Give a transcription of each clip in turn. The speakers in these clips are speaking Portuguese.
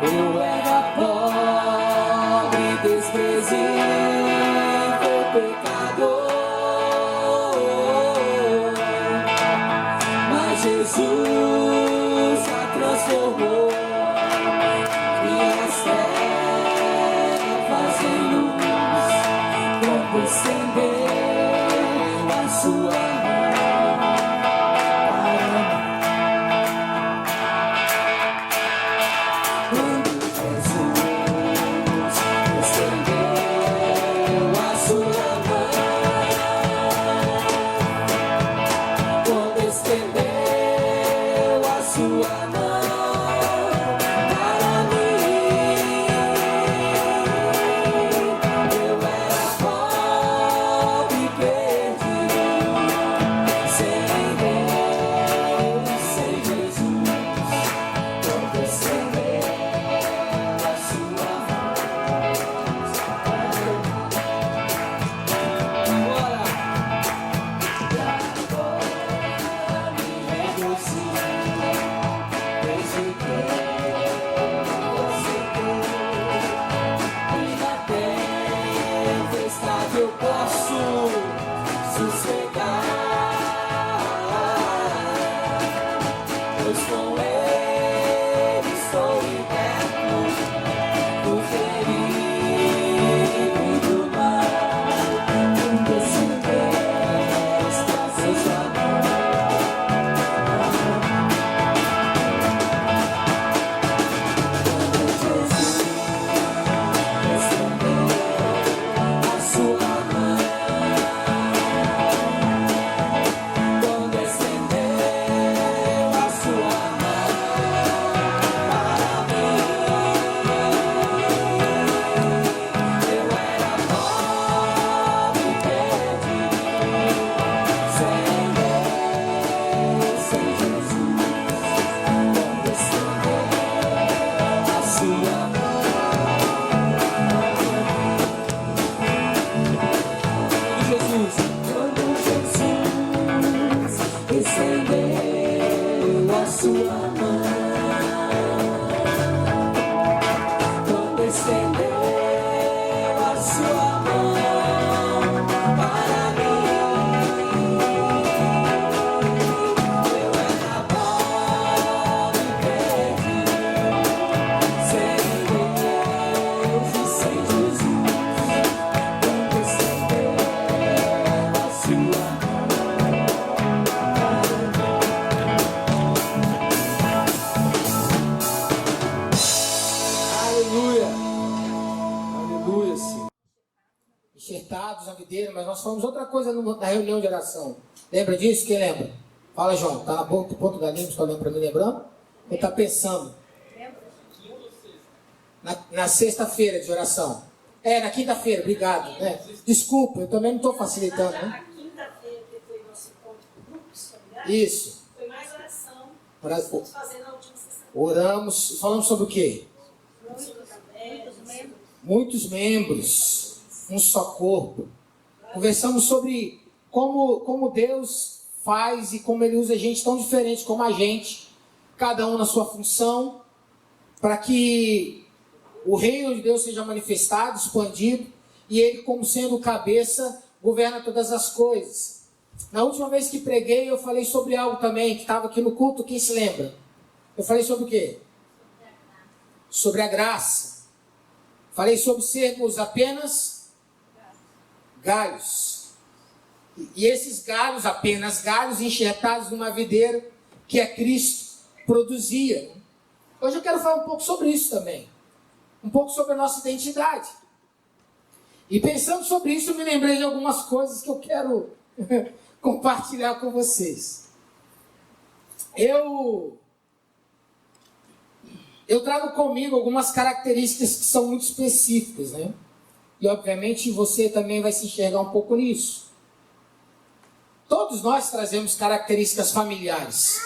Eu era pobre, desprezível, pecador, mas Jesus a transformou. Minhas trevas em luz, quando estendeu a sua eu posso sossegar, pois com Ele estou liberto do perigo e do mal. Quando se trazer sua mão, quando Jesus estendeu a sua mão, quando estendeu a sua mão para mim, eu era pobre e perdido, sem Deus, sem Jesus. Quando estendeu a sua mão, quando Jesus estendeu a sua mão, quando estendeu a sua mão para mim, eu era pobre e perdido, sem Deus e sem Jesus. Quando estendeu a sua Aleluia, aleluia, Senhor. Enxertados na videira, mas nós falamos outra coisa na reunião de oração. Lembra disso? Quem lembra? Fala, João. Está na ponta da língua, está olhando para mim, lembrando? Ou está pensando? Na sexta-feira de oração. Na quinta-feira, obrigado. Né? Desculpa, eu também não estou facilitando, né? Na quinta-feira, que foi nosso encontro de grupos familiares, Isso. foi mais oração. Ora- Vamos fazer na última sessão. Oramos, falamos sobre o quê? Muitos membros. Muitos membros, um só corpo. Conversamos sobre como Deus faz e como Ele usa gente tão diferente como a gente, cada um na sua função, para que o reino de Deus seja manifestado, expandido, e Ele, como sendo o cabeça, governa todas as coisas. Na última vez que preguei, eu falei sobre algo também, que estava aqui no culto, quem se lembra? Eu falei sobre o quê? Sobre a graça. Falei sobre sermos apenas galhos. E esses galhos, apenas galhos, enxertados numa videira que é Cristo, produzia. Hoje eu quero falar um pouco sobre isso também. Um pouco sobre a nossa identidade. E pensando sobre isso, eu me lembrei de algumas coisas que eu quero compartilhar com vocês. Eu trago comigo algumas características que são muito específicas, né? E obviamente você também vai se enxergar um pouco nisso. Todos nós trazemos características familiares.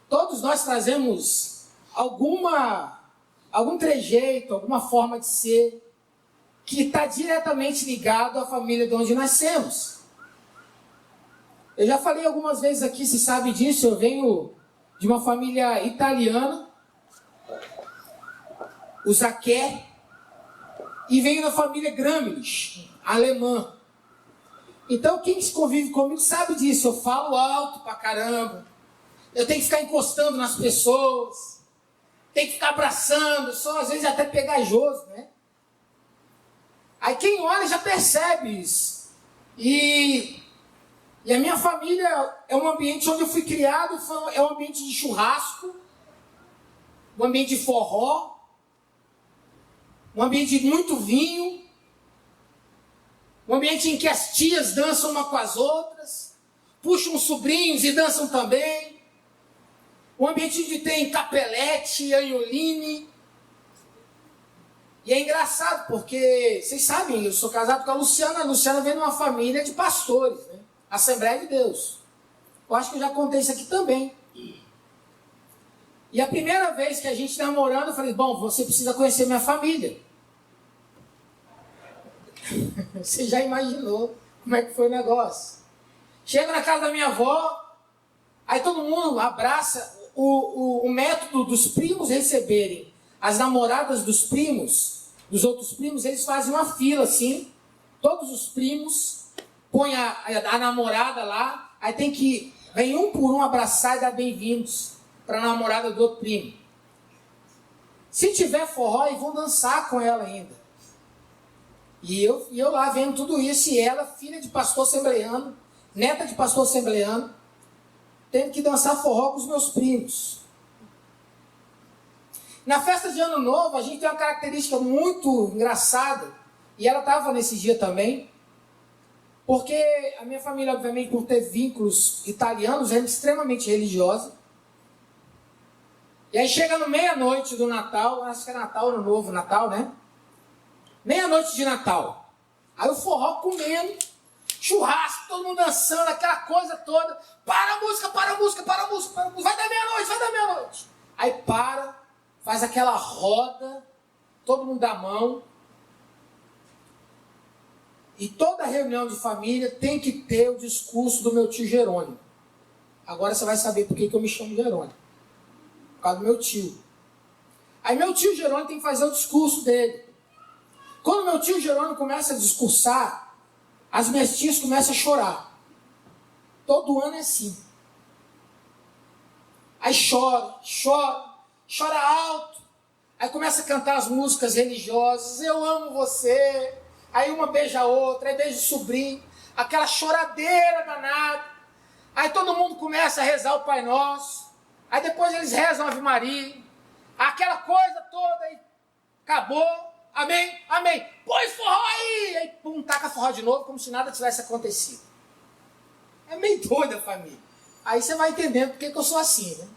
Todos nós trazemos algum trejeito, alguma forma de ser que está diretamente ligado à família de onde nascemos. Eu já falei algumas vezes aqui, se sabe disso, eu venho de uma família italiana, o Zaqué, e venho da família Gramlich, alemã. Então quem convive comigo sabe disso, eu falo alto pra caramba, eu tenho que ficar encostando nas pessoas, tenho que ficar abraçando, só às vezes até pegajoso, né? Aí quem olha já percebe isso. E a minha família é um ambiente onde eu fui criado, é um ambiente de churrasco, um ambiente de forró, um ambiente de muito vinho, um ambiente em que as tias dançam uma com as outras, puxam os sobrinhos e dançam também, um ambiente onde tem capelete, anholine. E é engraçado, porque vocês sabem, eu sou casado com a Luciana vem de uma família de pastores, né? Assembleia de Deus. Eu acho que eu já contei isso aqui também. E a primeira vez que a gente namorando, eu falei, bom, você precisa conhecer minha família. Você já imaginou como é que foi o negócio. Chego na casa da minha avó, aí todo mundo abraça. O método dos primos receberem as namoradas dos primos, dos outros primos, eles fazem uma fila assim, todos os primos põem a namorada lá, aí vem um por um abraçar e dar bem-vindos para a namorada do outro primo. Se tiver forró, eles vão dançar com ela ainda. E eu lá vendo tudo isso, e ela, filha de pastor assembleano, neta de pastor assembleano, tendo que dançar forró com os meus primos. Na festa de Ano Novo, a gente tem uma característica muito engraçada, e ela estava nesse dia também, porque a minha família, obviamente, por ter vínculos italianos, é extremamente religiosa. E aí chega no meia-noite do Natal, acho que é Natal, Ano Novo, Natal, né? Meia-noite de Natal. Aí o forró comendo, churrasco, todo mundo dançando, aquela coisa toda. Para a música, para a música, para a música, para a música. Vai dar meia-noite, vai dar meia-noite. Aí para, faz aquela roda, todo mundo dá a mão. E toda reunião de família tem que ter o discurso do meu tio Jerônimo. Agora você vai saber por que eu me chamo Jerônimo. Por causa do meu tio. Aí meu tio Jerônimo tem que fazer o discurso dele. Quando meu tio Jerônimo começa a discursar, as minhas tias começam a chorar. Todo ano é assim. Aí chora alto. Aí começa a cantar as músicas religiosas. Eu amo você. Aí uma beija a outra, aí beija o sobrinho. Aquela choradeira danada. Aí todo mundo começa a rezar o Pai Nosso. Aí depois eles rezam a Ave Maria. Aquela coisa toda aí. Acabou. Amém? Amém. Põe forró aí! Aí pum, taca forró de novo, como se nada tivesse acontecido. É meio doida a família. Aí você vai entendendo porque que eu sou assim, né?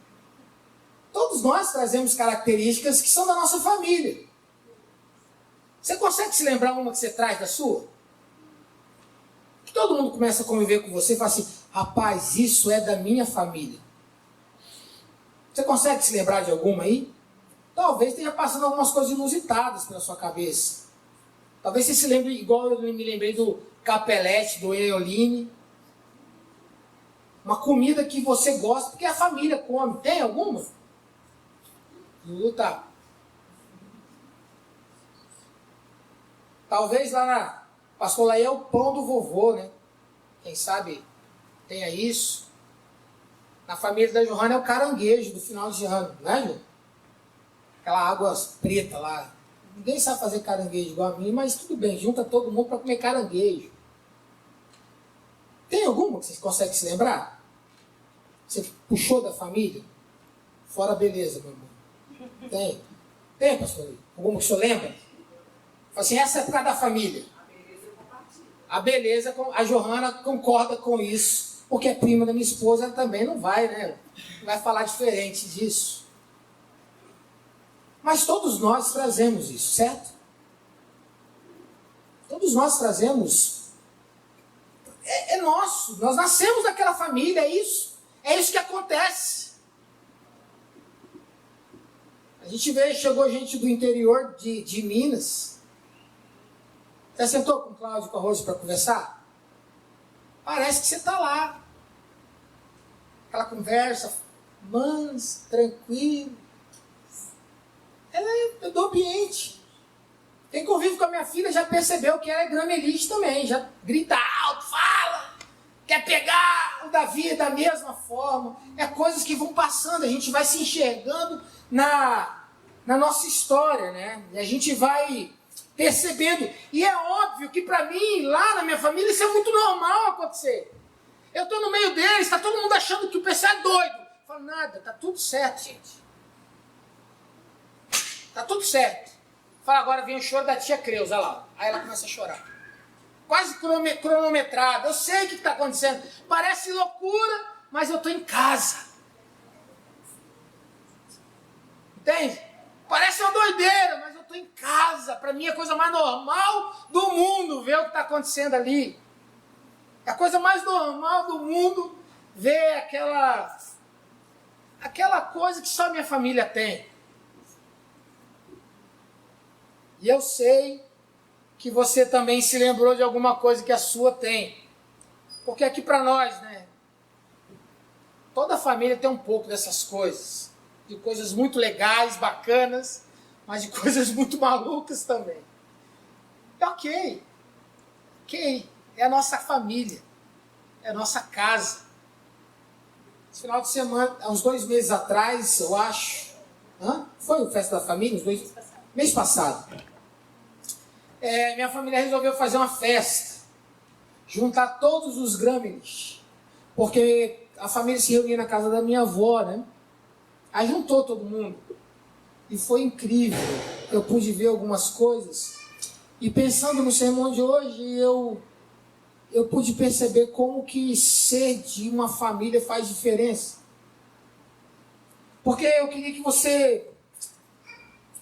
Todos nós trazemos características que são da nossa família. Você consegue se lembrar uma que você traz da sua? Que todo mundo começa a conviver com você e fala assim, rapaz, isso é da minha família. Você consegue se lembrar de alguma aí? Talvez esteja passando algumas coisas inusitadas pela sua cabeça. Talvez você se lembre, igual eu me lembrei do capelete, do eoline. Uma comida que você gosta, porque a família come. Tem alguma? Tá. Talvez lá na Pastor Laí é o pão do vovô, né? Quem sabe tenha isso. Na família da Johanna é o caranguejo do final de ano, né, Ju? Aquela água preta lá. Ninguém sabe fazer caranguejo igual a mim, mas tudo bem, junta todo mundo para comer caranguejo. Tem alguma que vocês conseguem se lembrar? Você puxou da família? Fora a beleza, meu irmão. Tem? Tem, pastor? Alguma que o senhor lembra? Fala assim, essa é por causa da família. A beleza, a Johanna concorda com isso, porque é prima da minha esposa, ela também não vai, né? Não vai falar diferente disso. Mas todos nós trazemos isso, certo? Todos nós trazemos. É nosso. Nós nascemos daquela família, é isso. É isso que acontece. A gente chegou gente do interior de Minas. Você sentou com o Cláudio e com a Rose para conversar? Parece que você está lá. Aquela conversa mansa, tranquila. É do ambiente minha filha já percebeu que ela é gramelite também, já grita alto, fala, quer pegar o Davi da mesma forma. É coisas que vão passando, a gente vai se enxergando na nossa história, né? E a gente vai percebendo. E é óbvio que para mim, lá na minha família, isso é muito normal acontecer. Eu estou no meio deles, está todo mundo achando que o pessoal é doido. Eu falo, nada, tá tudo certo, gente. Tá tudo certo. Fala, agora vem o choro da tia Creuza, olha lá. Aí ela começa a chorar. Quase cronometrada. Eu sei o que está acontecendo. Parece loucura, mas eu estou em casa. Entende? Parece uma doideira, mas eu estou em casa. Para mim é a coisa mais normal do mundo ver o que está acontecendo ali. É a coisa mais normal do mundo ver aquela coisa que só minha família tem. E eu sei que você também se lembrou de alguma coisa que a sua tem. Porque aqui para nós, né? Toda família tem um pouco dessas coisas. De coisas muito legais, bacanas, mas de coisas muito malucas também. É ok. Ok. É a nossa família. É a nossa casa. Esse final de semana, há uns 2 meses atrás, eu acho. Foi o Festa da Família? Mês passado. Minha família resolveu fazer uma festa. Juntar todos os Gramenes. Porque a família se reunia na casa da minha avó, né? Aí juntou todo mundo. E foi incrível. Eu pude ver algumas coisas. E pensando no sermão de hoje, eu pude perceber como que ser de uma família faz diferença. Porque eu queria que você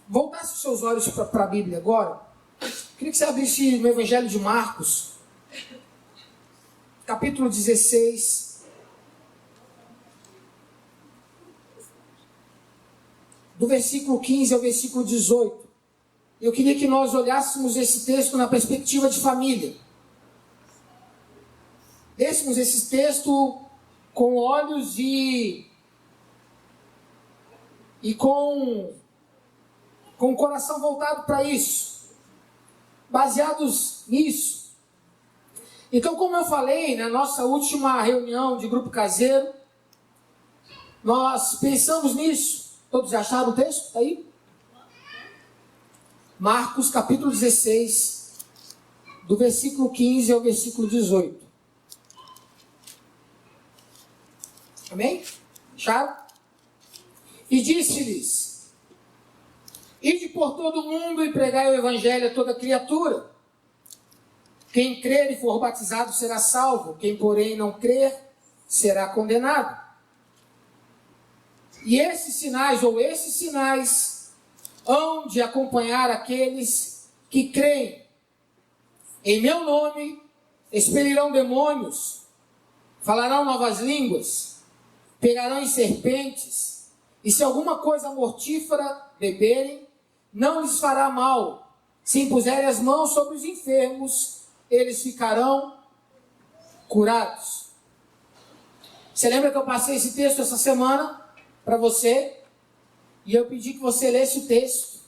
voltasse os seus olhos para a Bíblia agora. Queria que você abrisse no Evangelho de Marcos, capítulo 16, do versículo 15 ao versículo 18. Eu queria que nós olhássemos esse texto na perspectiva de família. Lêssemos esse texto com olhos e com o coração voltado para isso. Baseados nisso. Então, como eu falei, na nossa última reunião de grupo caseiro, nós pensamos nisso. Todos já acharam o texto? Está aí? Marcos, capítulo 16, do versículo 15 ao versículo 18. Amém? Acharam? E disse-lhes: ide por todo o mundo e pregai o evangelho a toda criatura. Quem crer e for batizado será salvo, quem porém não crer será condenado. E esses sinais hão de acompanhar aqueles que creem. Em meu nome expelirão demônios, falarão novas línguas, pegarão em serpentes, e se alguma coisa mortífera beberem, não lhes fará mal. Se impuserem as mãos sobre os enfermos, eles ficarão curados. Você lembra que eu passei esse texto essa semana para você? E eu pedi que você lesse o texto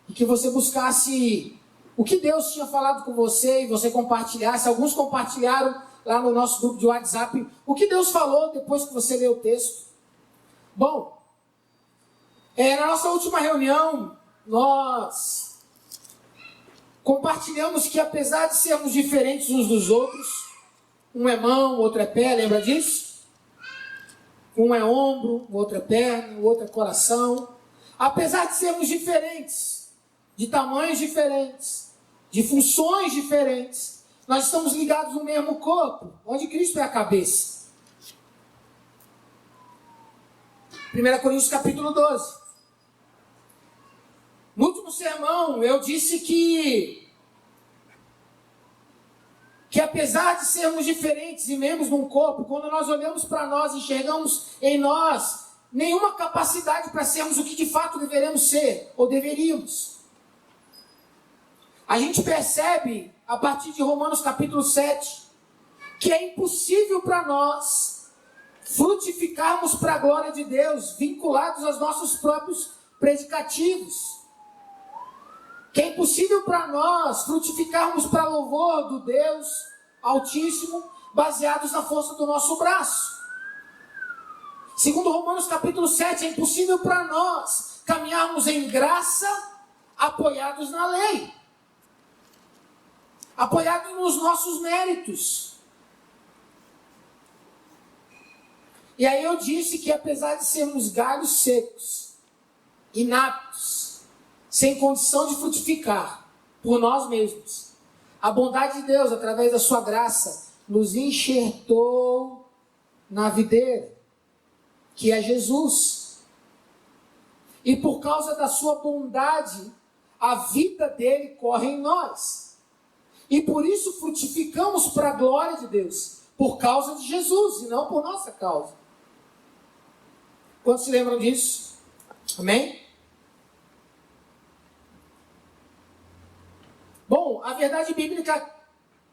e que você buscasse o que Deus tinha falado com você e você compartilhasse. Alguns compartilharam lá no nosso grupo de WhatsApp o que Deus falou depois que você leu o texto. Bom, na nossa última reunião, nós compartilhamos que apesar de sermos diferentes uns dos outros, um é mão, o outro é pé, lembra disso? Um é ombro, o outro é perna, o outro é coração. Apesar de sermos diferentes, de tamanhos diferentes, de funções diferentes, nós estamos ligados no mesmo corpo, onde Cristo é a cabeça. 1 Coríntios capítulo 12. No último sermão, eu disse que apesar de sermos diferentes e membros de um corpo, quando nós olhamos para nós, enxergamos em nós nenhuma capacidade para sermos o que de fato deveremos ser, ou deveríamos. A gente percebe, a partir de Romanos capítulo 7, que é impossível para nós frutificarmos para a glória de Deus, vinculados aos nossos próprios predicativos. que é impossível para nós frutificarmos para louvor do Deus Altíssimo, baseados na força do nosso braço. Segundo Romanos capítulo 7, é impossível para nós caminharmos em graça apoiados na lei, apoiados nos nossos méritos. E aí eu disse que apesar de sermos galhos secos, inaptos, sem condição de frutificar por nós mesmos, a bondade de Deus, através da sua graça, nos enxertou na videira, que é Jesus. E por causa da sua bondade, a vida dele corre em nós. E por isso frutificamos para a glória de Deus, por causa de Jesus e não por nossa causa. Quantos se lembram disso? Amém? Bom, a verdade bíblica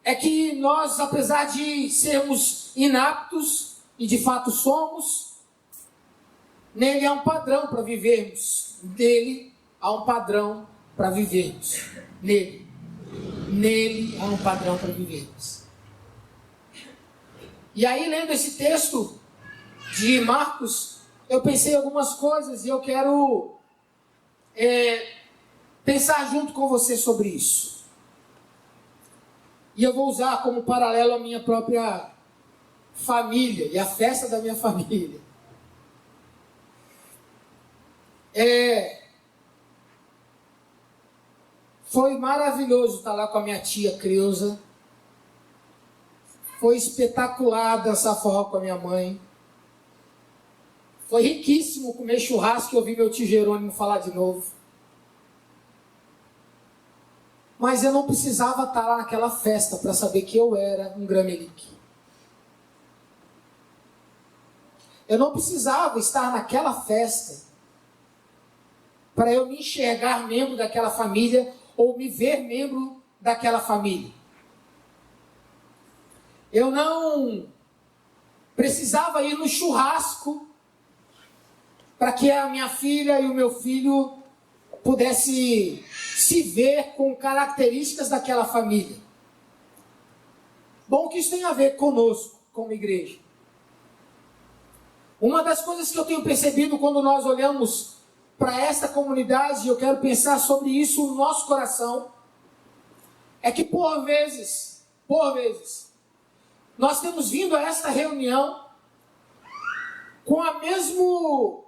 é que nós, apesar de sermos inaptos, e de fato somos, nele há um padrão para vivermos. Nele há um padrão para vivermos. Nele há um padrão para vivermos. E aí, lendo esse texto de Marcos, eu pensei em algumas coisas e eu quero pensar junto com você sobre isso. E eu vou usar como paralelo a minha própria família e a festa da minha família. Foi maravilhoso estar lá com a minha tia Creuza. Foi espetacular dançar forró com a minha mãe. Foi riquíssimo comer churrasco e ouvir meu tio Jerônimo falar de novo. Mas eu não precisava estar lá naquela festa para saber que eu era um Gramelique. Eu não precisava estar naquela festa para eu me enxergar membro daquela família ou me ver membro daquela família. Eu não precisava ir no churrasco para que a minha filha e o meu filho pudesse se ver com características daquela família. Bom, que isso tem a ver conosco, como igreja. Uma das coisas que eu tenho percebido quando nós olhamos para esta comunidade, e eu quero pensar sobre isso no nosso coração, é que por vezes, nós temos vindo a esta reunião com a mesma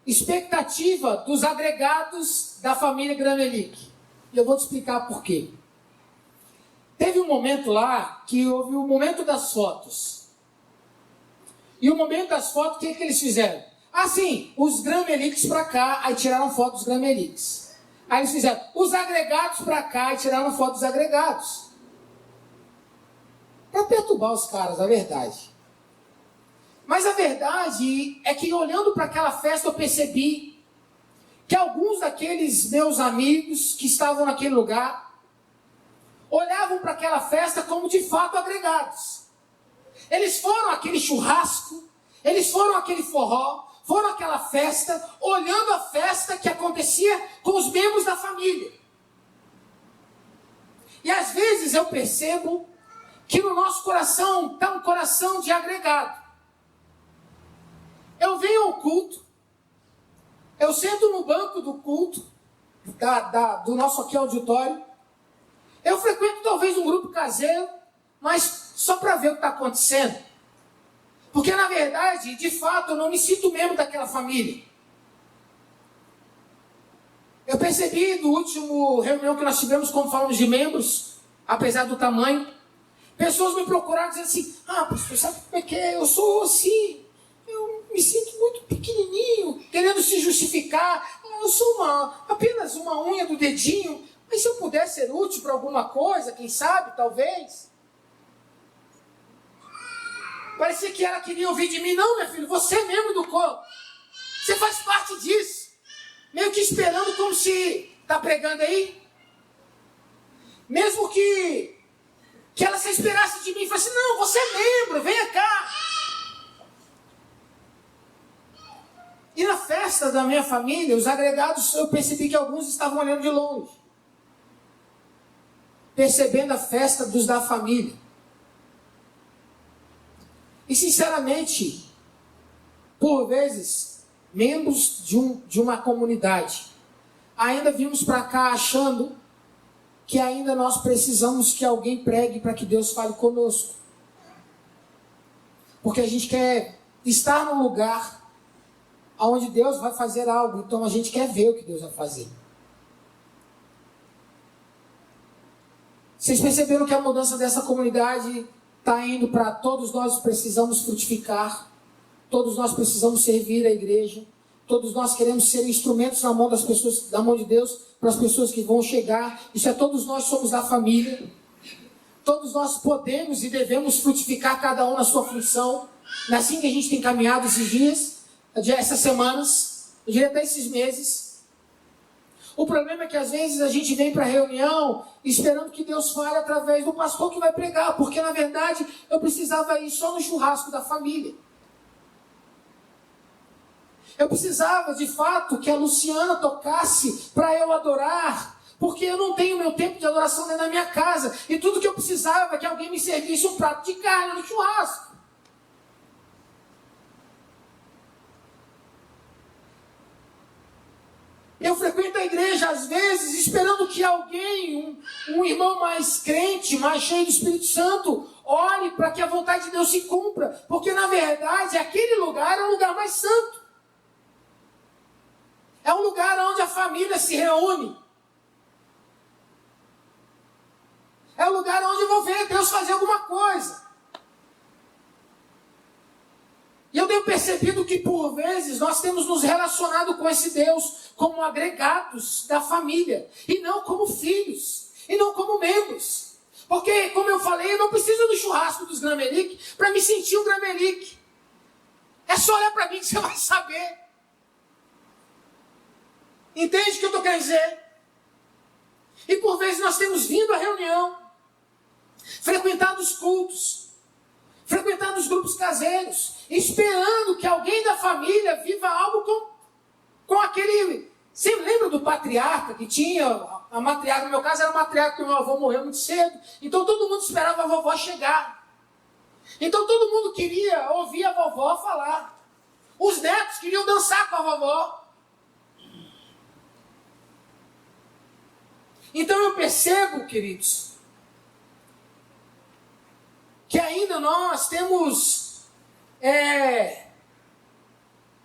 expectativa dos agregados da família Gramelique. E eu vou te explicar por quê. Teve um momento lá que houve o momento das fotos. E o momento das fotos, o que eles fizeram? Sim, os Grameliques para cá, aí tiraram foto dos Grameliques. Aí eles fizeram os agregados para cá e tiraram foto dos agregados. Para perturbar os caras, a verdade. Mas a verdade é que olhando para aquela festa eu percebi que alguns daqueles meus amigos que estavam naquele lugar olhavam para aquela festa como de fato agregados. Eles foram àquele churrasco, eles foram àquele forró, foram àquela festa, olhando a festa que acontecia com os membros da família. E às vezes eu percebo que no nosso coração está um coração de agregado. Eu venho ao culto, eu sento no banco do culto, do nosso aqui auditório, eu frequento talvez um grupo caseiro, mas só para ver o que está acontecendo. Porque na verdade, de fato, eu não me sinto membro daquela família. Eu percebi no último reunião que nós tivemos, como falamos de membros, apesar do tamanho, pessoas me procuraram dizendo assim, pastor, sabe como é que é? Eu sou assim, eu me sinto muito pequenininho, querendo se justificar. Eu sou apenas uma unha do dedinho, mas se eu puder ser útil para alguma coisa, quem sabe, talvez. Parecia que ela queria ouvir de mim, não, meu filho, você é membro do corpo. Você faz parte disso. Meio que esperando como se está pregando aí. Mesmo que ela se esperasse de mim e falasse, não, você é membro, venha cá. E na festa da minha família, os agregados, eu percebi que alguns estavam olhando de longe. percebendo a festa dos da família. E sinceramente, por vezes, membros de uma comunidade, ainda vimos para cá achando que ainda nós precisamos que alguém pregue para que Deus fale conosco. Porque a gente quer estar num lugar onde Deus vai fazer algo, então a gente quer ver o que Deus vai fazer. Vocês perceberam que a mudança dessa comunidade está indo para todos nós precisamos frutificar, todos nós precisamos servir a igreja, todos nós queremos ser instrumentos na mão das pessoas, na mão de Deus, para as pessoas que vão chegar. Isso é, todos nós somos da família. Todos nós podemos e devemos frutificar, cada um na sua função. Não é assim que a gente tem caminhado esses dias, essas semanas, eu diria até esses meses. O problema é que às vezes a gente vem para a reunião esperando que Deus fale através do pastor que vai pregar, porque na verdade eu precisava ir só no churrasco da família. Eu precisava de fato que a Luciana tocasse para eu adorar, porque eu não tenho meu tempo de adoração dentro da minha casa. E tudo que eu precisava é que alguém me servisse um prato de carne no churrasco. Eu frequento a igreja às vezes esperando que alguém, um irmão mais crente, mais cheio do Espírito Santo, ore para que a vontade de Deus se cumpra. Porque na verdade aquele lugar é um lugar mais santo. É um lugar onde a família se reúne. É um lugar onde eu vou ver Deus fazer alguma coisa. E eu tenho percebido que por vezes nós temos nos relacionado com esse Deus como agregados da família. E não como filhos. E não como membros. Porque, como eu falei, eu não preciso do churrasco dos Gramelic para me sentir um Gramelic. É só olhar para mim que você vai saber. Entende o que eu estou querendo dizer? E por vezes nós temos vindo à reunião, frequentado os cultos, frequentado os grupos caseiros, esperando que alguém da família viva algo com aquele... Você lembra do patriarca que tinha? A matriarca, no meu caso era a matriarca, porque meu avô morreu muito cedo. Então todo mundo esperava a vovó chegar. Então todo mundo queria ouvir a vovó falar. Os netos queriam dançar com a vovó. Então eu percebo, queridos, que ainda nós temos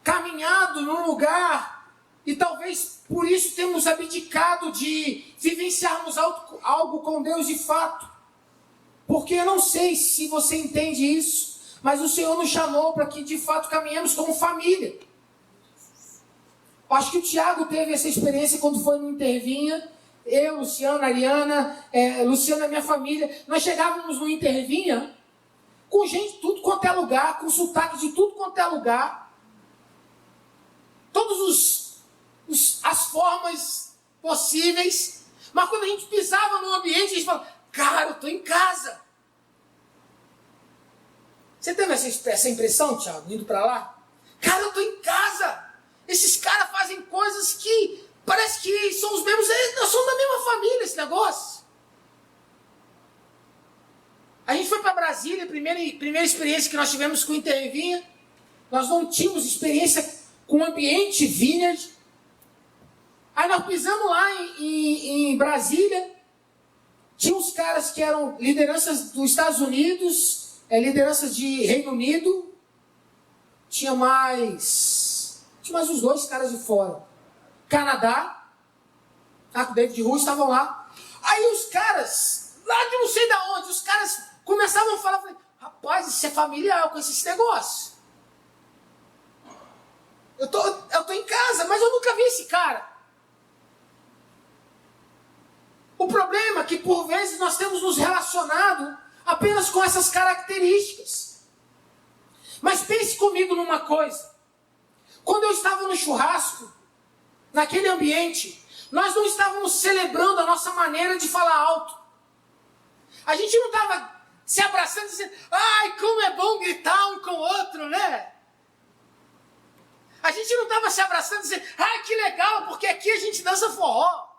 caminhado num lugar e talvez por isso temos abdicado de vivenciarmos algo com Deus de fato. Porque eu não sei se você entende isso, mas o Senhor nos chamou para que de fato caminhemos como família. Eu acho que o Tiago teve essa experiência quando foi no Intervinha. Eu, Luciana, Ariana, Luciana, minha família, nós chegávamos no Intervinha com gente de tudo quanto é lugar, com sotaque de tudo quanto é lugar. Todas as formas possíveis. Mas quando a gente pisava no ambiente, a gente falava, cara, eu estou em casa. Você teve essa impressão, Thiago, indo para lá? Cara, eu estou em casa. Esses caras fazem coisas que parece que são os mesmos, nós somos da mesma família, esse negócio. A gente foi para Brasília, a primeira experiência que nós tivemos com o Intervinha. Nós não tínhamos experiência com o ambiente vineyard. Aí nós pisamos lá em Brasília. Tinha uns caras que eram lideranças dos Estados Unidos, lideranças de Reino Unido. Tinha mais uns 2 caras de fora. Canadá, com o David Ruiz, estavam lá. Aí os caras, lá de não sei de onde, os caras começavam a falar, falei, rapaz, isso é familiar com esses negócios. Eu tô em casa, mas eu nunca vi esse cara. O problema é que por vezes nós temos nos relacionado apenas com essas características. Mas pense comigo numa coisa. Quando eu estava no churrasco, naquele ambiente, nós não estávamos celebrando a nossa maneira de falar alto. A gente não estava se abraçando e dizendo, ai, como é bom gritar um com o outro, né? A gente não estava se abraçando e dizendo, ai, que legal, porque aqui a gente dança forró.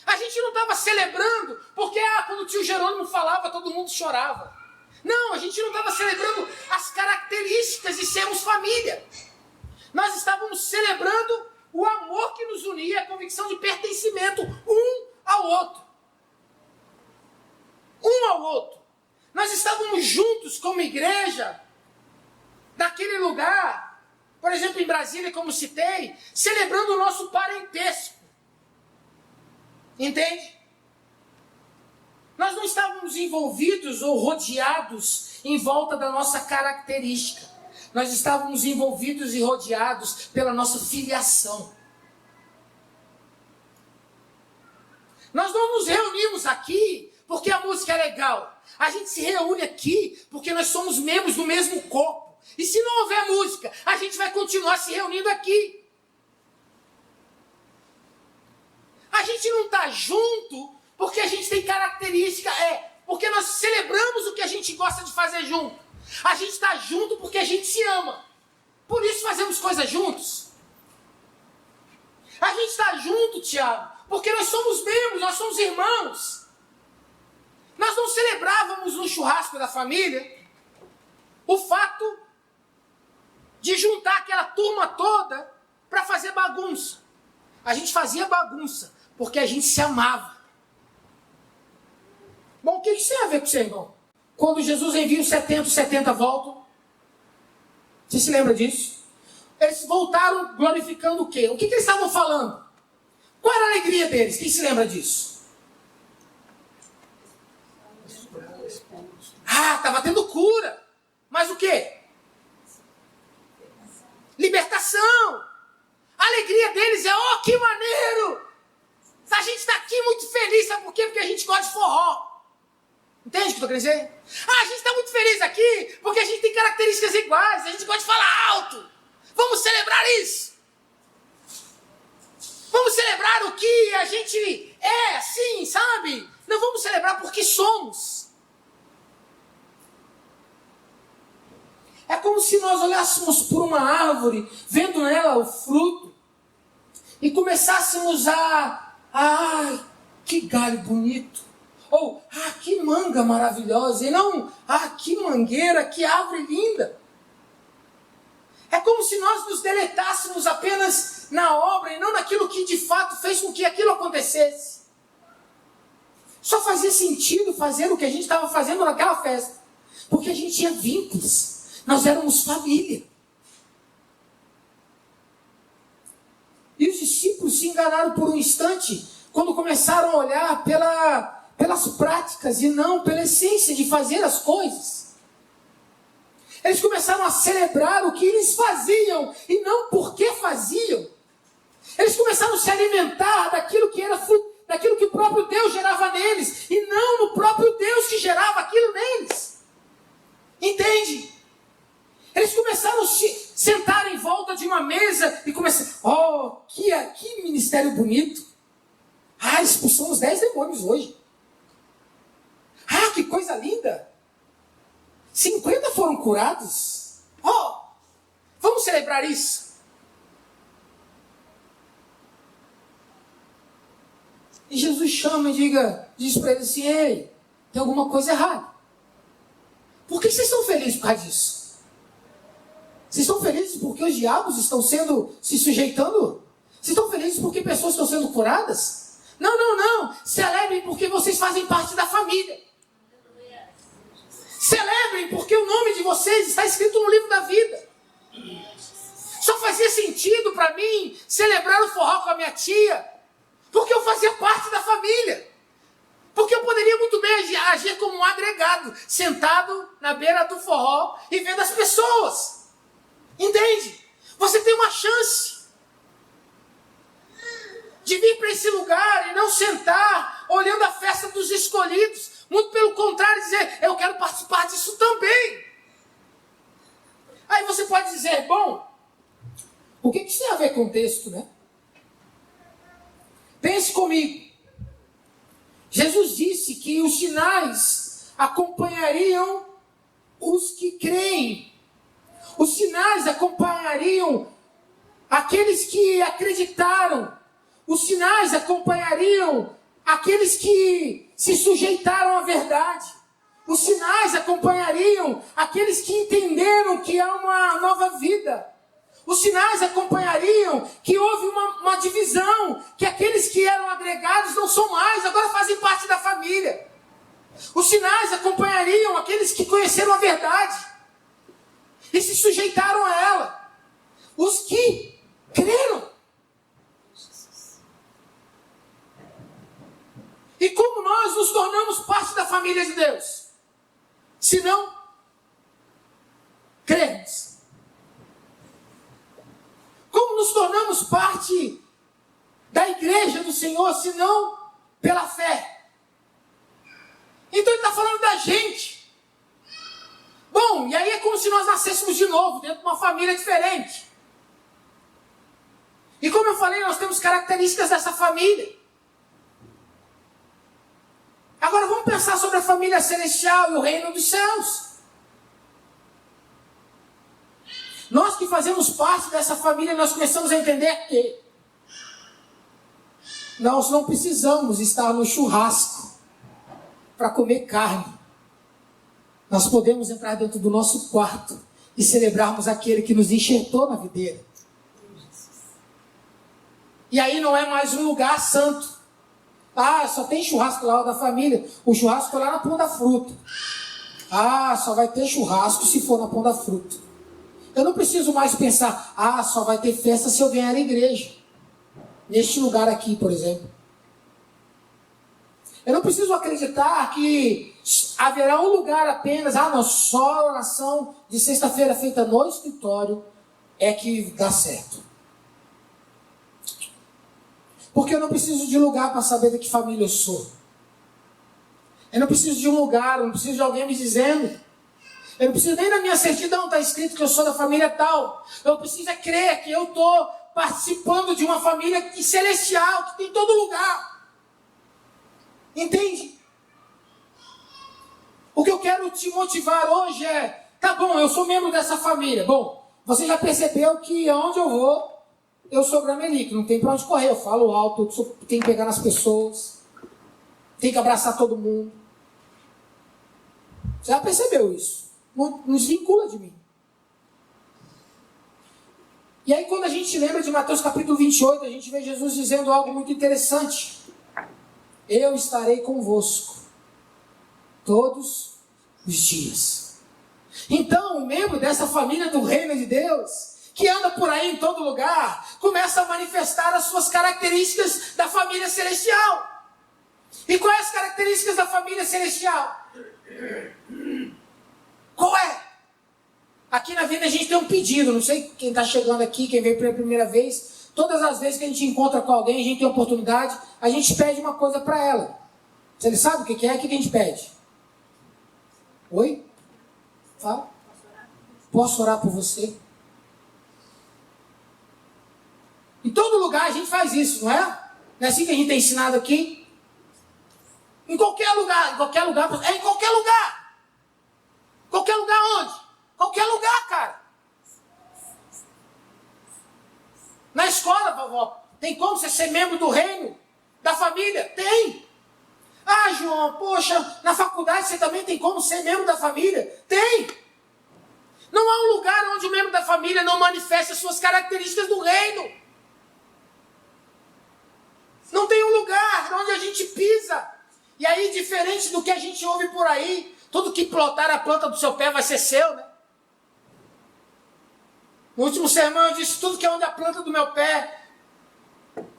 A gente gente não estava celebrando porque quando o tio Jerônimo falava, todo mundo chorava. Não, a gente não estava celebrando as características de sermos família. Nós estávamos celebrando o amor que nos unia, a convicção de pertencimento um ao outro. Um ao outro. Nós estávamos juntos como igreja, naquele lugar, por exemplo, em Brasília, como citei, celebrando o nosso parentesco. Entende? Nós não estávamos envolvidos ou rodeados em volta da nossa característica. Nós estávamos envolvidos e rodeados pela nossa filiação. Nós não nos reunimos aqui porque a música é legal. A gente se reúne aqui porque nós somos membros do mesmo corpo. E se não houver música, a gente vai continuar se reunindo aqui. A gente não está junto porque a gente tem característica, porque nós celebramos o que a gente gosta de fazer junto. A gente está junto porque a gente se ama. Por isso fazemos coisas juntos. A gente está junto, Tiago, porque nós somos membros, nós somos irmãos. Nós não celebrávamos no churrasco da família o fato de juntar aquela turma toda para fazer bagunça. A gente fazia bagunça porque a gente se amava. Bom, o que isso tem a ver com o seu irmão? Quando Jesus envia os 70 voltam. Você se lembra disso? Eles voltaram glorificando o quê? O que eles estavam falando? Qual era a alegria deles? Quem se lembra disso? Estava tendo cura. Mas o quê? Libertação. A alegria deles é, que maneiro! A gente está aqui muito feliz, sabe por quê? Porque a gente gosta de forró. Entende o que eu estou querendo dizer? A gente está muito feliz aqui porque a gente tem características iguais, a gente gosta de falar alto. Vamos celebrar isso. Vamos celebrar o que a gente é, assim, sabe? Não vamos celebrar porque somos. É como se nós olhássemos por uma árvore, vendo nela o fruto, e começássemos que galho bonito. Ou, que manga maravilhosa. E não, que mangueira, que árvore linda. É como se nós nos deletássemos apenas na obra e não naquilo que de fato fez com que aquilo acontecesse. Só fazia sentido fazer o que a gente estava fazendo naquela festa. Porque a gente tinha vínculos. Nós éramos família. E os discípulos se enganaram por um instante quando começaram a olhar pelas práticas e não pela essência de fazer as coisas. Eles começaram a celebrar o que eles faziam e não por que faziam. Eles começaram a se alimentar daquilo que o próprio Deus gerava neles e não no próprio Deus que gerava aquilo neles. Entende? Eles começaram a se sentar em volta de uma mesa e começaram, que ministério bonito. Expulsamos 10 demônios hoje. Que coisa linda. 50 foram curados. Vamos celebrar isso. E Jesus chama e diz para eles assim, ei, tem alguma coisa errada. Por que vocês estão felizes por causa disso? Vocês estão felizes porque os diabos estão se sujeitando? Vocês estão felizes porque pessoas estão sendo curadas? Não. Celebrem porque vocês fazem parte da família. Celebrem porque o nome de vocês está escrito no livro da vida. Só fazia sentido para mim celebrar o forró com a minha tia porque eu fazia parte da família. Porque eu poderia muito bem agir como um agregado, sentado na beira do forró e vendo as pessoas. Entende? Você tem uma chance de vir para esse lugar e não sentar olhando a festa dos escolhidos. Muito pelo contrário, dizer, eu quero participar disso também. Aí você pode dizer, bom, o que isso tem a ver com o texto, né? Pense comigo. Jesus disse que os sinais acompanhariam os que creem. Os sinais acompanhariam aqueles que acreditaram. Os sinais acompanhariam aqueles que se sujeitaram à verdade. Os sinais acompanhariam aqueles que entenderam que há uma nova vida. Os sinais acompanhariam que houve uma divisão, que aqueles que eram agregados não são mais, agora fazem parte da família. Os sinais acompanhariam aqueles que conheceram a verdade e se sujeitaram a ela. Os que creram. E como nós nos tornamos parte da família de Deus? Se não cremos. Como nos tornamos parte da igreja do Senhor, se não pela fé? Então ele está falando da gente. Bom, e aí é como se nós nascêssemos de novo, dentro de uma família diferente. E como eu falei, nós temos características dessa família. Agora vamos pensar sobre a família celestial e o reino dos céus. Nós que fazemos parte dessa família, nós começamos a entender que nós não precisamos estar no churrasco para comer carne. Nós podemos entrar dentro do nosso quarto e celebrarmos aquele que nos enxertou na videira. E aí não é mais um lugar santo. Ah, só tem churrasco lá da família. O churrasco é lá na Pão da Fruta. Ah, só vai ter churrasco se for na Pão da Fruta. Eu não preciso mais pensar, só vai ter festa se eu ganhar a igreja. Neste lugar aqui, por exemplo. Eu não preciso acreditar que haverá um lugar apenas, não, só a oração de sexta-feira feita no escritório é que dá certo. Porque eu não preciso de lugar para saber de que família eu sou. Eu não preciso de um lugar, eu não preciso de alguém me dizendo. Eu não preciso nem da minha certidão, está escrito que eu sou da família tal. Eu preciso crer que eu estou participando de uma família celestial, que tem em todo lugar. Entende? O que eu quero te motivar hoje é, tá bom, eu sou membro dessa família. Bom, você já percebeu que aonde eu vou, eu sou gramelique, não tem para onde correr. Eu falo alto, eu tenho que pegar nas pessoas, tenho que abraçar todo mundo. Você já percebeu isso? Não desvincula de mim. E aí quando a gente lembra de Mateus capítulo 28, a gente vê Jesus dizendo algo muito interessante. Eu estarei convosco todos os dias. Então, um membro dessa família do reino de Deus, que anda por aí em todo lugar, começa a manifestar as suas características da família celestial. E quais as características da família celestial? Qual é? Aqui na vida a gente tem um pedido, não sei quem está chegando aqui, quem veio pela primeira vez. Todas as vezes que a gente encontra com alguém, a gente tem oportunidade, a gente pede uma coisa para ela. Você sabe o que é? O que a gente pede? Oi? Fala. Posso orar por você? Em todo lugar a gente faz isso, não é? Não é assim que a gente tem ensinado aqui? Em qualquer lugar, em qualquer lugar, é em qualquer lugar. Qualquer lugar onde? Qualquer lugar, cara. Na escola, vovó, tem como você ser membro do reino? Da família? Tem. Ah, João, poxa, na faculdade você também tem como ser membro da família? Tem. Não há um lugar onde o membro da família não manifeste as suas características do reino. Não tem um lugar onde a gente pisa. E aí, diferente do que a gente ouve por aí, tudo que plotar a planta do seu pé vai ser seu, né? No último sermão eu disse, tudo que é onde a planta do meu pé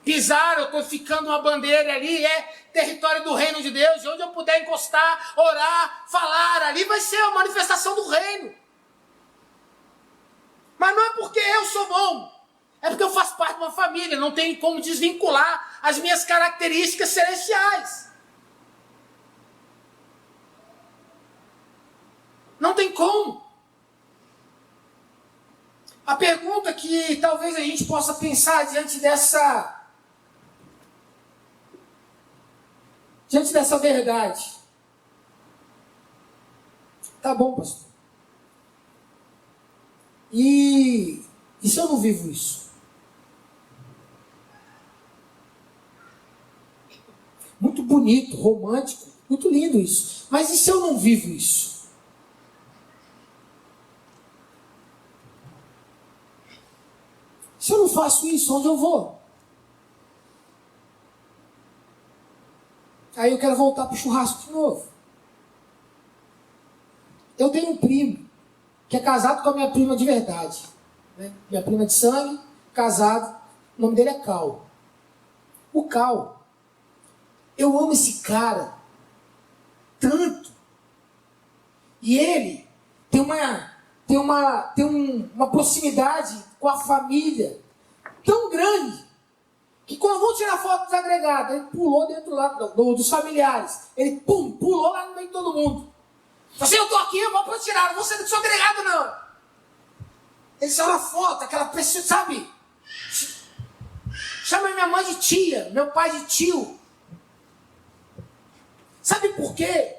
pisar, eu estou ficando uma bandeira ali, é território do reino de Deus, e onde eu puder encostar, orar, falar, ali vai ser a manifestação do reino. Mas não é porque eu sou bom, é porque eu faço parte de uma família, não tenho como desvincular as minhas características celestiais. Não tem como. A pergunta que talvez a gente possa pensar diante dessa verdade. Tá bom, pastor. E se eu não vivo isso? Muito bonito, romântico, muito lindo isso. Mas e se eu não vivo isso? Se eu não faço isso, onde eu vou? Aí eu quero voltar para o churrasco de novo. Eu tenho um primo que é casado com a minha prima de verdade. Né? Minha prima de sangue, casado. O nome dele é Cal. O Cal, eu amo esse cara tanto. E ele tem uma proximidade com a família tão grande que quando vão tirar foto dos agregados, ele pulou dentro lá dos familiares. Ele pulou lá no meio de todo mundo. Assim, eu tô aqui, eu vou para tirar, não vou ser do seu agregado, não. Ele saiu na foto, aquela pessoa, sabe? Chama minha mãe de tia, meu pai de tio. Sabe por quê?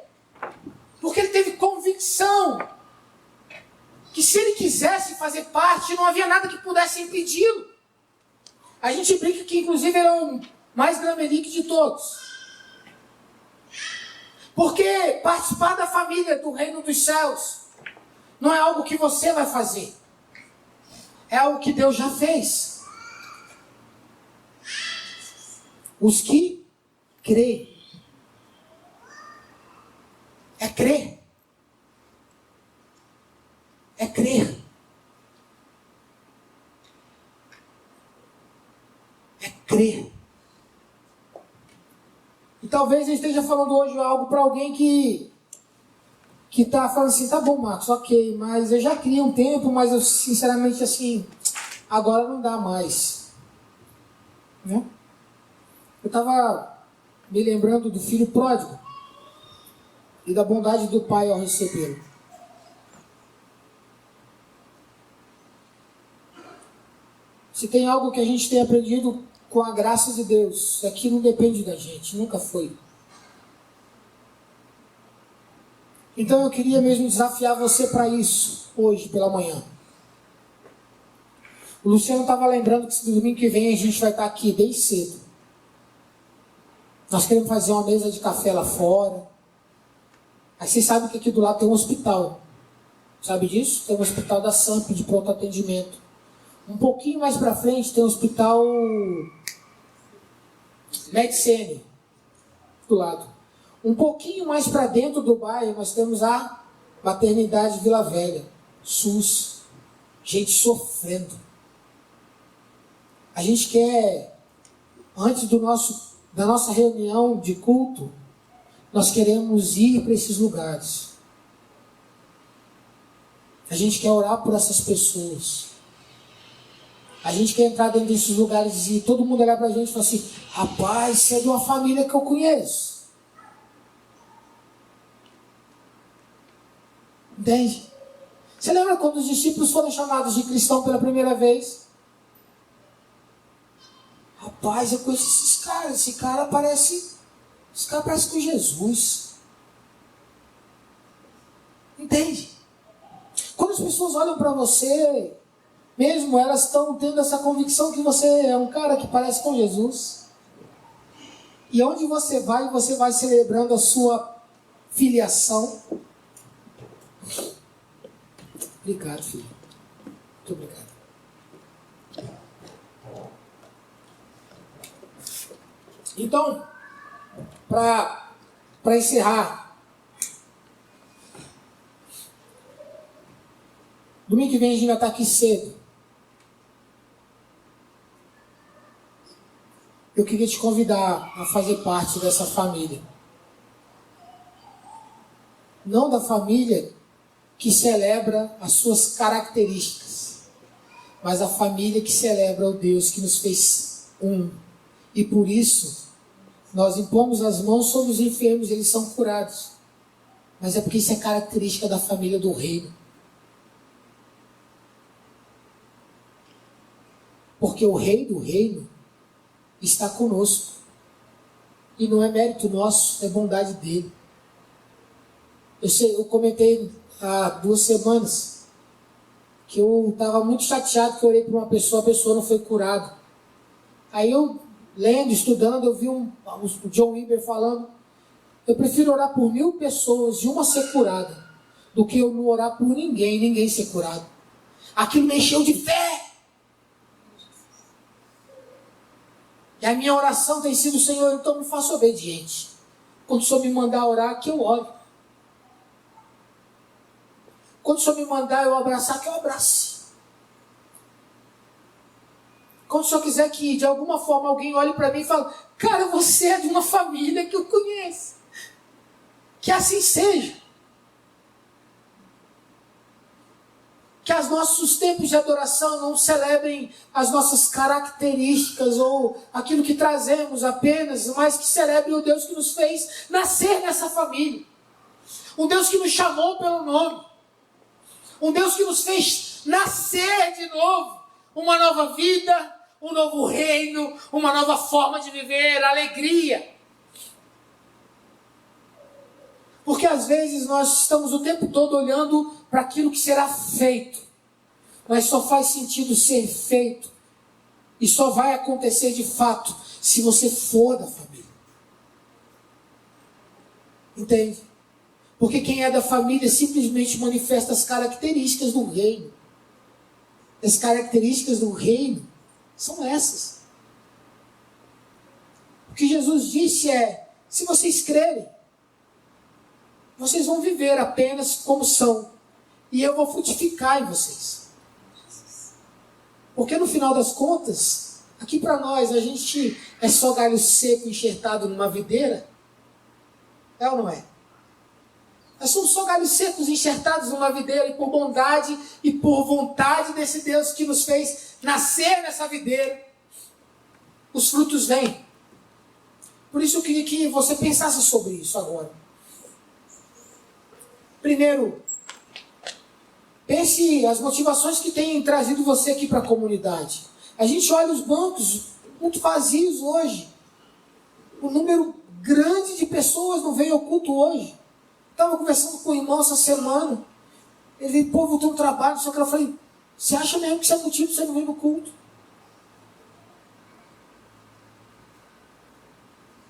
Porque ele teve convicção que se ele quisesse fazer parte, não havia nada que pudesse impedi-lo. A gente brinca que inclusive ele é o mais gramelique de todos. Porque participar da família do reino dos céus não é algo que você vai fazer. É algo que Deus já fez. Os que creem. É crer. É crer. É crer. E talvez eu esteja falando hoje algo para alguém que está falando assim, tá bom, Marcos, ok, mas eu já criei um tempo, mas eu sinceramente assim, agora não dá mais. Né? Eu estava me lembrando do filho pródigo e da bondade do pai ao recebê-lo. Se tem algo que a gente tem aprendido com a graça de Deus, é que não depende da gente, nunca foi. Então eu queria mesmo desafiar você para isso, hoje pela manhã. O Luciano estava lembrando que no domingo que vem a gente vai estar aqui bem cedo. Nós queremos fazer uma mesa de café lá fora. Aí vocês sabem que aqui do lado tem um hospital. Sabe disso? Tem um hospital da SAMP de pronto atendimento. Um pouquinho mais para frente tem um hospital Medicine do lado. Um pouquinho mais para dentro do bairro nós temos a Maternidade Vila Velha, SUS. Gente sofrendo. A gente quer, antes da nossa reunião de culto, nós queremos ir para esses lugares. A gente quer orar por essas pessoas. A gente quer entrar dentro desses lugares e todo mundo olhar para a gente e falar assim, rapaz, você é de uma família que eu conheço. Entende? Você lembra quando os discípulos foram chamados de cristão pela primeira vez? Rapaz, eu conheço esses caras. Esse cara parece com Jesus. Entende? Quando as pessoas olham para você, mesmo elas estão tendo essa convicção que você é um cara que parece com Jesus. E onde você vai celebrando a sua filiação. Obrigado, filho. Muito obrigado. Então, para encerrar, domingo que vem a gente vai estar aqui cedo. Eu queria te convidar a fazer parte dessa família. Não da família que celebra as suas características, mas a família que celebra o Deus que nos fez um. E por isso, nós impomos as mãos sobre os enfermos e eles são curados. Mas é porque isso é característica da família do reino. Porque o rei do reino está conosco. E não é mérito nosso, é bondade dele. Eu comentei há 2 semanas que eu estava muito chateado que eu orei para uma pessoa, a pessoa não foi curada. Aí eu lendo, estudando, eu vi o John Wimber falando, eu prefiro orar por 1000 pessoas e uma ser curada, do que eu não orar por ninguém ser curado. Aquilo me encheu de fé. E a minha oração tem sido: Senhor, então me faça obediente. Quando o Senhor me mandar orar, que eu ore. Quando o Senhor me mandar eu abraçar, que eu abrace. Quando o Senhor quiser que de alguma forma alguém olhe para mim e fale: cara, você é de uma família que eu conheço. Que assim seja. Que os nossos tempos de adoração não celebrem as nossas características ou aquilo que trazemos apenas, mas que celebrem o Deus que nos fez nascer nessa família. Um Deus que nos chamou pelo nome. Um Deus que nos fez nascer de novo. Uma nova vida, um novo reino, uma nova forma de viver, alegria. Porque às vezes nós estamos o tempo todo olhando para aquilo que será feito. Mas só faz sentido ser feito. E só vai acontecer de fato se você for da família. Entende? Porque quem é da família simplesmente manifesta as características do reino. As características do reino são essas. O que Jesus disse é: se vocês crerem, vocês vão viver apenas como são. E eu vou frutificar em vocês. Porque no final das contas, aqui para nós, a gente é só galho seco enxertado numa videira? É ou não é? Nós somos só galhos secos enxertados numa videira, e por bondade e por vontade desse Deus que nos fez nascer nessa videira, os frutos vêm. Por isso eu queria que você pensasse sobre isso agora. Primeiro, pense as motivações que têm trazido você aqui para a comunidade. A gente olha os bancos muito vazios hoje. Um número grande de pessoas não veio ao culto hoje. Estava conversando com o irmão essa semana. Ele, pô, vou ter um trabalho, só que eu falei: você acha mesmo que isso é motivo para você não vir no culto?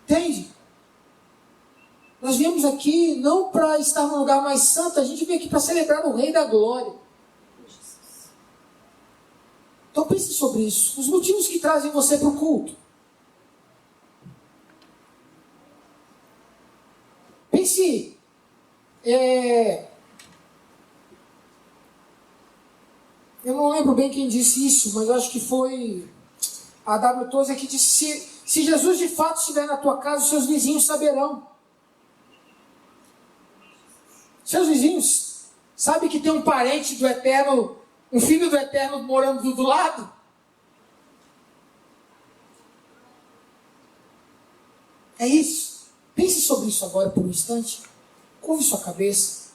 Entende? Nós viemos aqui não para estar num lugar mais santo, a gente veio aqui para celebrar o Rei da Glória. Então pense sobre isso. Os motivos que trazem você para o culto. Pense. Eu não lembro bem quem disse isso, mas eu acho que foi a W. Tozer que disse: se Jesus de fato estiver na tua casa, os seus vizinhos saberão. Seus vizinhos sabem que tem um parente do Eterno, um filho do Eterno morando do lado? É isso. Pense sobre isso agora por um instante. Curve sua cabeça.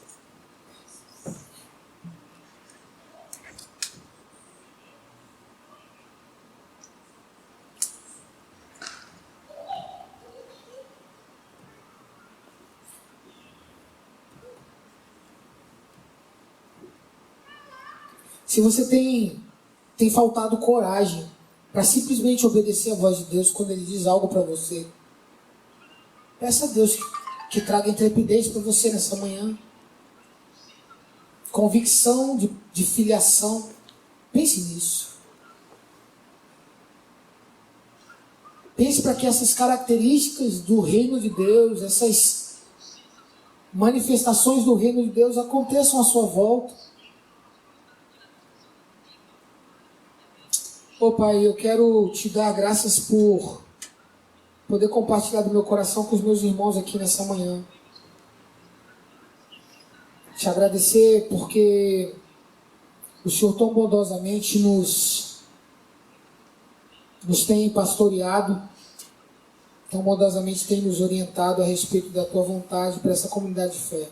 Se você tem faltado coragem para simplesmente obedecer a voz de Deus quando Ele diz algo para você, peça a Deus que traga intrepidez para você nessa manhã. Convicção de filiação. Pense nisso. Pense para que essas características do reino de Deus, essas manifestações do reino de Deus aconteçam à sua volta. Ô Pai, eu quero te dar graças por poder compartilhar do meu coração com os meus irmãos aqui nessa manhã. Te agradecer porque o Senhor tão bondosamente nos tem pastoreado, tão bondosamente tem nos orientado a respeito da Tua vontade para essa comunidade de fé.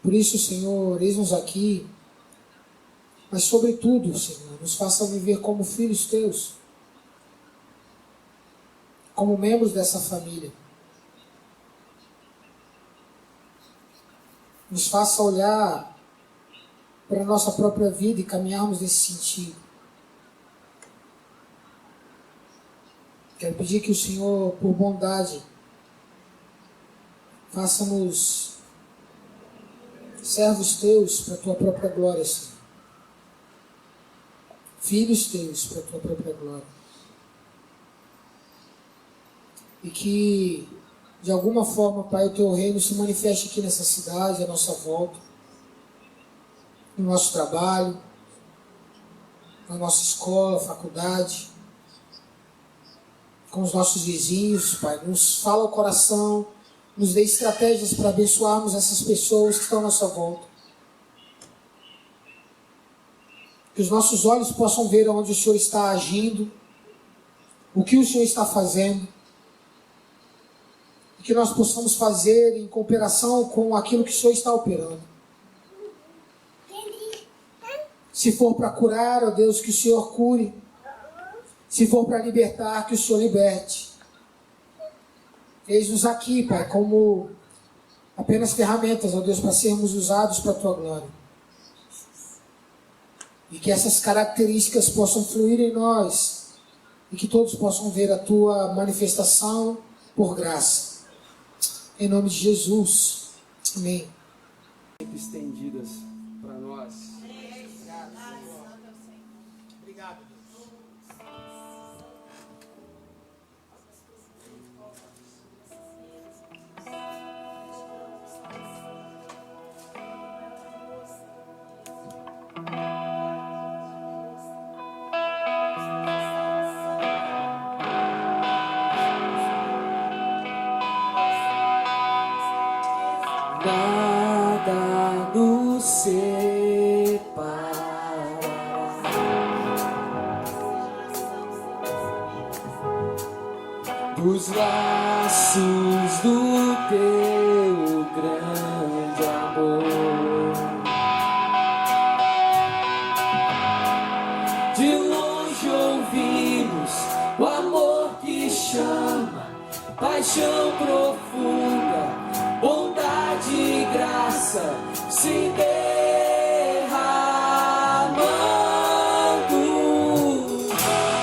Por isso, Senhor, eis-nos aqui, mas sobretudo, Senhor, nos faça viver como filhos Teus, como membros dessa família. Nos faça olhar para a nossa própria vida e caminharmos nesse sentido. Quero pedir que o Senhor, por bondade, faça-nos servos teus para a tua própria glória, Senhor. Filhos teus para a tua própria glória. E que, de alguma forma, Pai, o teu reino se manifeste aqui nessa cidade, à nossa volta, no nosso trabalho, na nossa escola, faculdade, com os nossos vizinhos, Pai. Nos fala o coração, nos dê estratégias para abençoarmos essas pessoas que estão à nossa volta. Que os nossos olhos possam ver onde o Senhor está agindo, o que o Senhor está fazendo, e que nós possamos fazer em cooperação com aquilo que o Senhor está operando. Se for para curar, ó Deus, que o Senhor cure. Se for para libertar, que o Senhor liberte. Eis-nos aqui, Pai, como apenas ferramentas, ó Deus, para sermos usados para a Tua glória. E que essas características possam fluir em nós. E que todos possam ver a Tua manifestação por graça. Em nome de Jesus. Amém. Sempre estendidas para nós. Obrigado, Deus. Nada nos separa dos laços do teu grande amor. De longe ouvimos o amor que chama, paixão profunda, bondade e graça se derramando.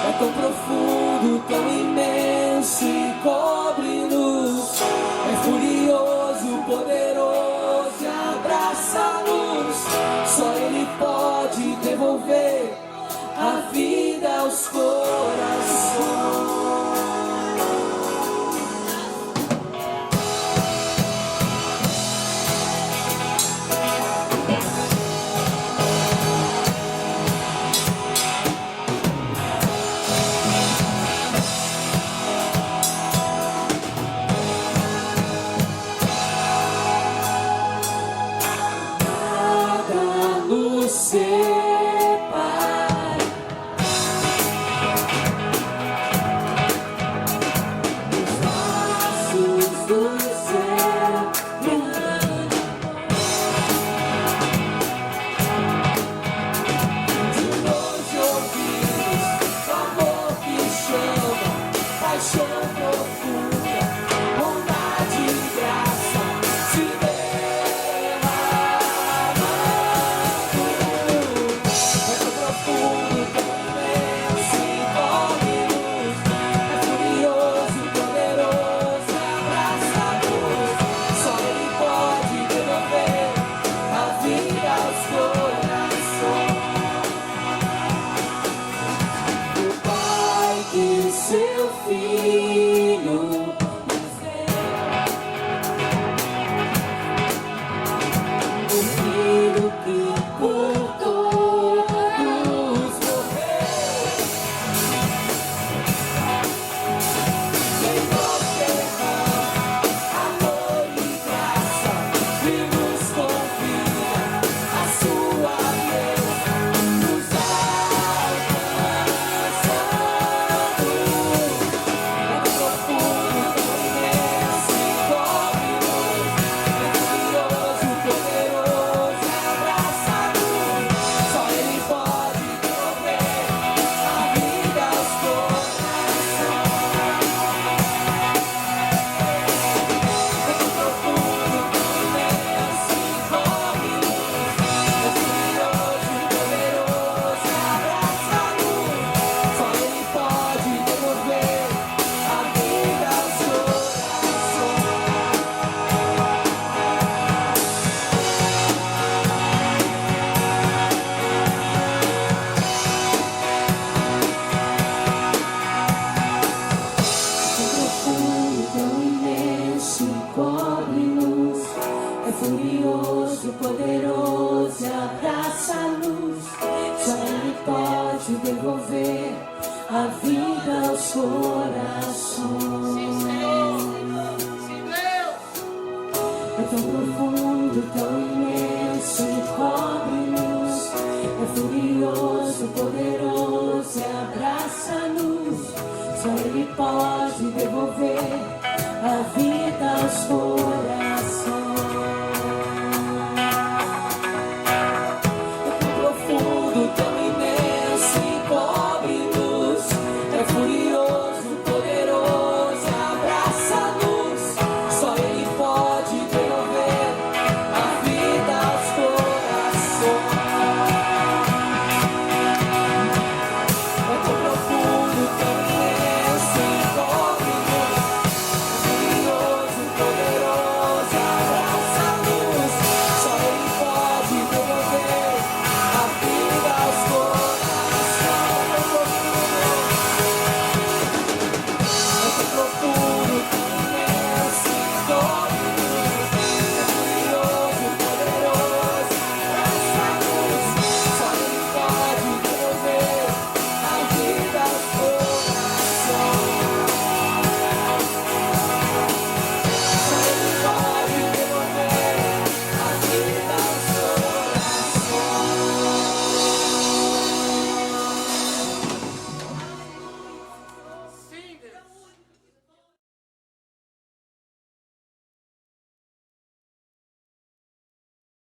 É tão profundo, tão imenso e cobre-nos. É furioso, poderoso e abraça-nos. Só Ele pode devolver a vida aos corações. corações. Sim, Senhor. Sim, Deus. É tão profundo, tão imenso e cobre-nos. É furioso, poderoso e abraça-nos. Só Ele pode devolver a vida aos corações.